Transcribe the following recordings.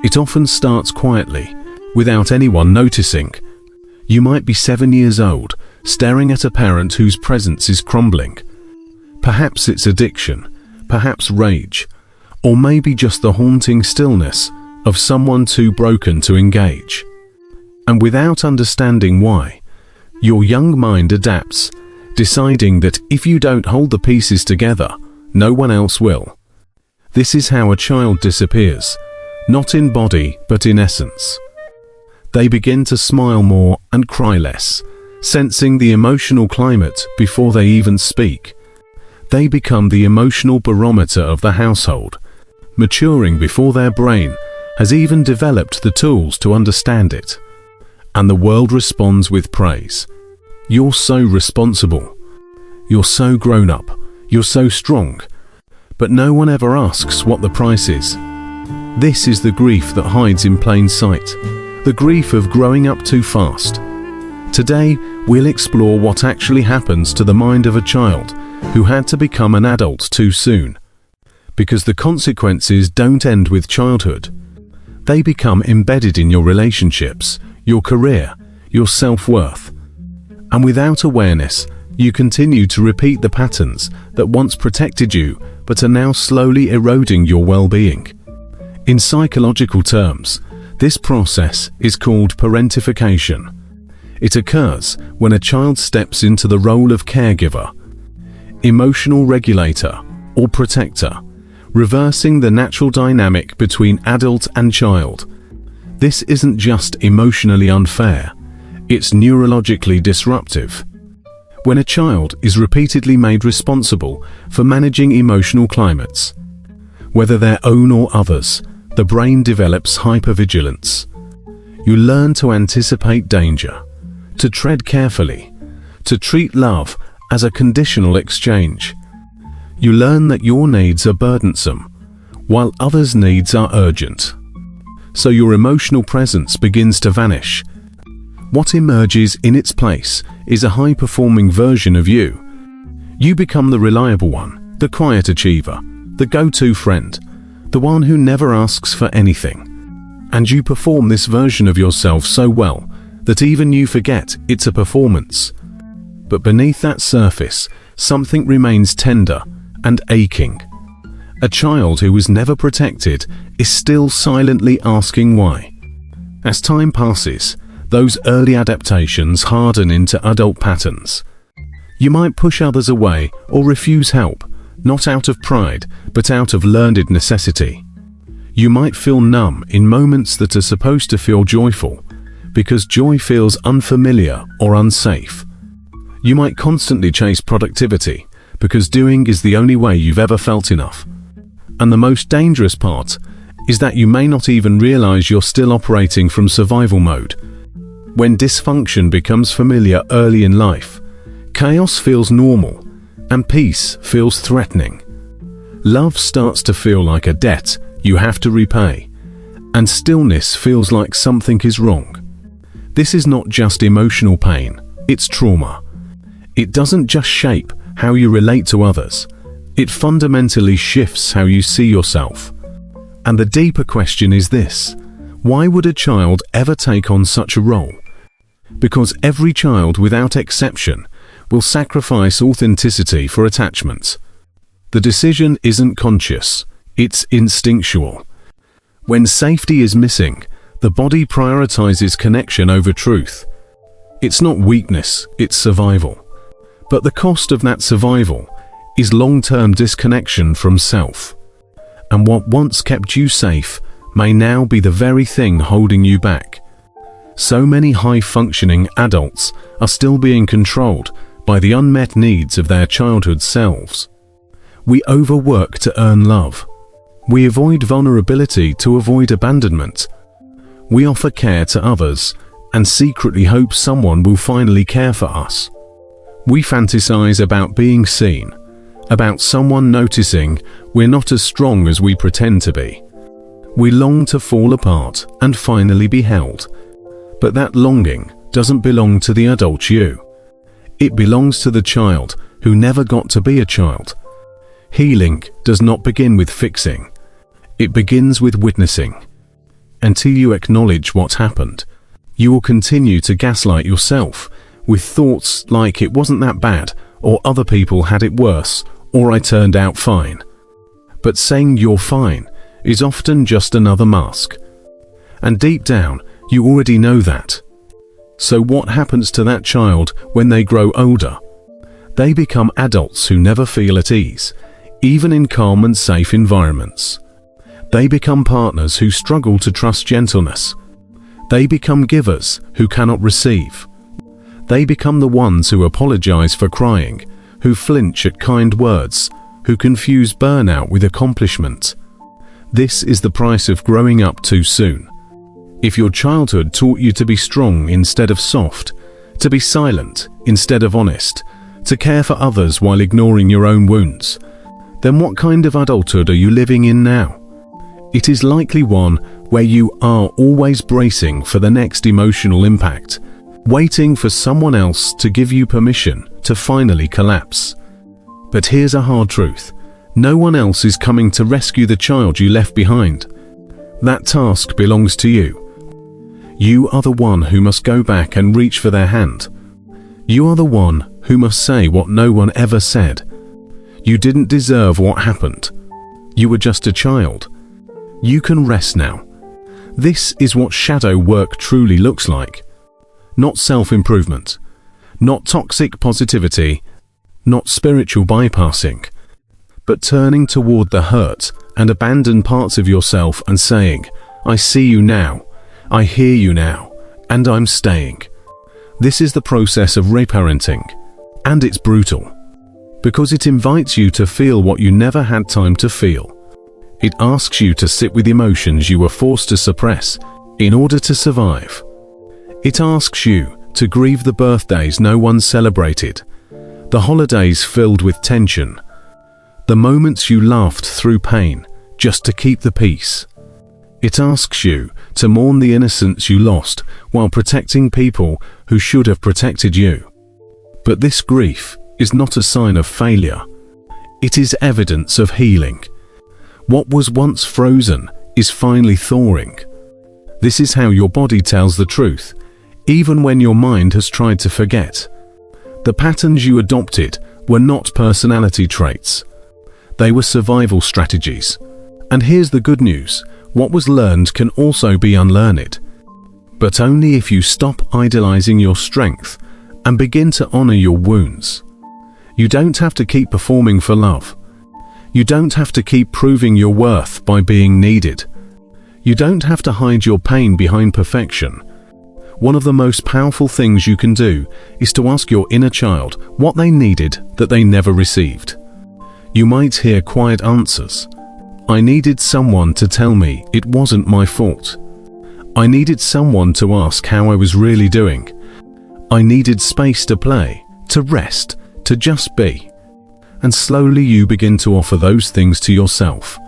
It often starts quietly, without anyone noticing. You might be 7 years old, staring at a parent whose presence is crumbling. Perhaps it's addiction, perhaps rage, or maybe just the haunting stillness of someone too broken to engage. And without understanding why, your young mind adapts, deciding that if you don't hold the pieces together, no one else will. This is how a child disappears, not in body but in essence. They begin to smile more and cry less, sensing the emotional climate before they even speak. They become the emotional barometer of the household, maturing before their brain has even developed the tools to understand it. And the world responds with praise. You're so responsible. You're so grown up. You're so strong. But no one ever asks what the price is. This is the grief that hides in plain sight, the grief of growing up too fast. Today, we'll explore what actually happens to the mind of a child who had to become an adult too soon. Because the consequences don't end with childhood. They become embedded in your relationships, your career, your self-worth. And without awareness, you continue to repeat the patterns that once protected you but are now slowly eroding your well-being. In psychological terms, this process is called parentification. It occurs when a child steps into the role of caregiver, emotional regulator, or protector, reversing the natural dynamic between adult and child. This isn't just emotionally unfair, it's neurologically disruptive. When a child is repeatedly made responsible for managing emotional climates, whether their own or others, the brain develops hypervigilance. You learn to anticipate danger, to tread carefully, to treat love as a conditional exchange. You learn that your needs are burdensome, while others' needs are urgent. So your emotional presence begins to vanish. What emerges in its place is a high-performing version of you. You become the reliable one, the quiet achiever, the go-to friend, the one who never asks for anything. And you perform this version of yourself so well that even you forget it's a performance. But beneath that surface, something remains tender and aching. A child who was never protected is still silently asking why. As time passes, those early adaptations harden into adult patterns. You might push others away or refuse help, not out of pride, but out of learned necessity. You might feel numb in moments that are supposed to feel joyful, because joy feels unfamiliar or unsafe. You might constantly chase productivity, because doing is the only way you've ever felt enough. And the most dangerous part is that you may not even realize you're still operating from survival mode. When dysfunction becomes familiar early in life, chaos feels normal, and peace feels threatening. Love starts to feel like a debt you have to repay, and stillness feels like something is wrong. This is not just emotional pain, it's trauma. It doesn't just shape how you relate to others, it fundamentally shifts how you see yourself. And the deeper question is this: why would a child ever take on such a role? Because every child, without exception, will sacrifice authenticity for attachment. The decision isn't conscious, it's instinctual. When safety is missing, the body prioritizes connection over truth. It's not weakness, it's survival. But the cost of that survival is long-term disconnection from self. And what once kept you safe may now be the very thing holding you back. So many high-functioning adults are still being controlled by the unmet needs of their childhood selves. We overwork to earn love. We avoid vulnerability to avoid abandonment. We offer care to others and secretly hope someone will finally care for us. We fantasize about being seen, about someone noticing we're not as strong as we pretend to be. We long to fall apart and finally be held. But that longing doesn't belong to the adult you. It belongs to the child who never got to be a child. Healing does not begin with fixing. It begins with witnessing. until you acknowledge what happened. You will continue to gaslight yourself with thoughts like it wasn't that bad, or other people had it worse, or I turned out fine. But saying you're fine is often just another mask. And deep down, you already know that. So what happens to that child when they grow older? They become adults who never feel at ease, even in calm and safe environments. They become partners who struggle to trust gentleness. They become givers who cannot receive. They become the ones who apologize for crying, who flinch at kind words, who confuse burnout with accomplishment. This is the price of growing up too soon. If your childhood taught you to be strong instead of soft, to be silent instead of honest, to care for others while ignoring your own wounds, then what kind of adulthood are you living in now? It is likely one where you are always bracing for the next emotional impact, waiting for someone else to give you permission to finally collapse. But here's a hard truth. No one else is coming to rescue the child you left behind. That task belongs to you. You are the one who must go back and reach for their hand. You are the one who must say what no one ever said. You didn't deserve what happened. You were just a child. You can rest now. This is what shadow work truly looks like. Not self-improvement, not toxic positivity, not spiritual bypassing, but turning toward the hurt and abandoned parts of yourself and saying, I see you now, I hear you now, and I'm staying. This is the process of reparenting, and it's brutal, because it invites you to feel what you never had time to feel. It asks you to sit with emotions you were forced to suppress in order to survive. It asks you to grieve the birthdays no one celebrated, the holidays filled with tension, the moments you laughed through pain just to keep the peace. It asks you to mourn the innocence you lost while protecting people who should have protected you. But this grief is not a sign of failure. It is evidence of healing. What was once frozen is finally thawing. This is how your body tells the truth, even when your mind has tried to forget. The patterns you adopted were not personality traits. They were survival strategies. And here's the good news. What was learned can also be unlearned. But only if you stop idolizing your strength and begin to honor your wounds. You don't have to keep performing for love. You don't have to keep proving your worth by being needed. You don't have to hide your pain behind perfection. One of the most powerful things you can do is to ask your inner child what they needed that they never received. You might hear quiet answers. I needed someone to tell me it wasn't my fault. I needed someone to ask how I was really doing. I needed space to play, to rest, to just be. And slowly you begin to offer those things to yourself.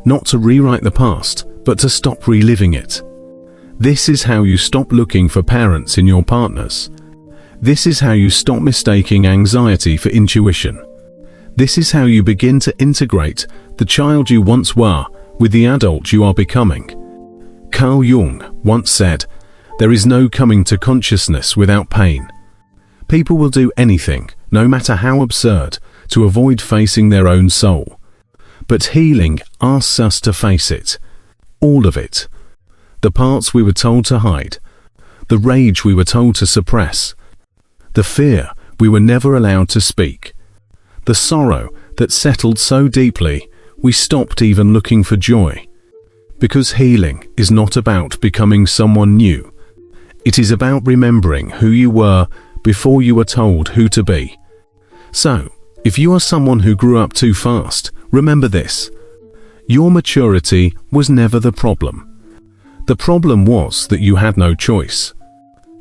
Not to rewrite the past, but to stop reliving it. This is how you stop looking for parents in your partners. This is how you stop mistaking anxiety for intuition. This is how you begin to integrate the child you once were with the adult you are becoming. Carl Jung once said, "There is no coming to consciousness without pain." People will do anything, no matter how absurd, to avoid facing their own soul. But healing asks us to face it. All of it. The parts we were told to hide. The rage we were told to suppress. The fear we were never allowed to speak. The sorrow that settled so deeply we stopped even looking for joy. Because healing is not about becoming someone new. It is about remembering who you were before you were told who to be. So, if you are someone who grew up too fast, remember this. Your maturity was never the problem. The problem was that you had no choice.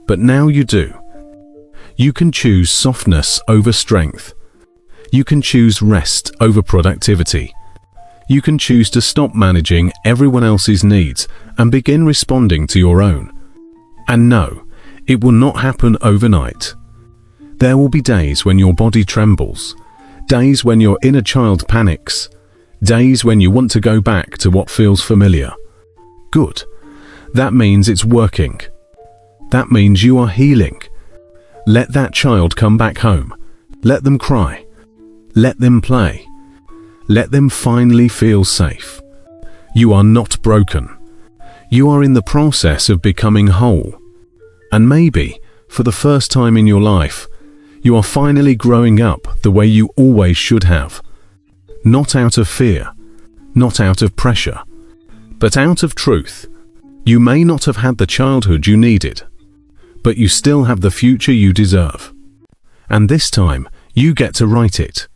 But now you do. You can choose softness over strength. You can choose rest over productivity. You can choose to stop managing everyone else's needs and begin responding to your own. And no, it will not happen overnight. There will be days when your body trembles, days when your inner child panics, days when you want to go back to what feels familiar. Good, That means it's working. That means you are healing. Let that child come back home. Let them cry. Let them play. Let them finally feel safe. You are not broken. You are in the process of becoming whole. And maybe, for the first time in your life, you are finally growing up the way you always should have. Not out of fear, not out of pressure, but out of truth. You may not have had the childhood you needed, but you still have the future you deserve. And this time, you get to write it.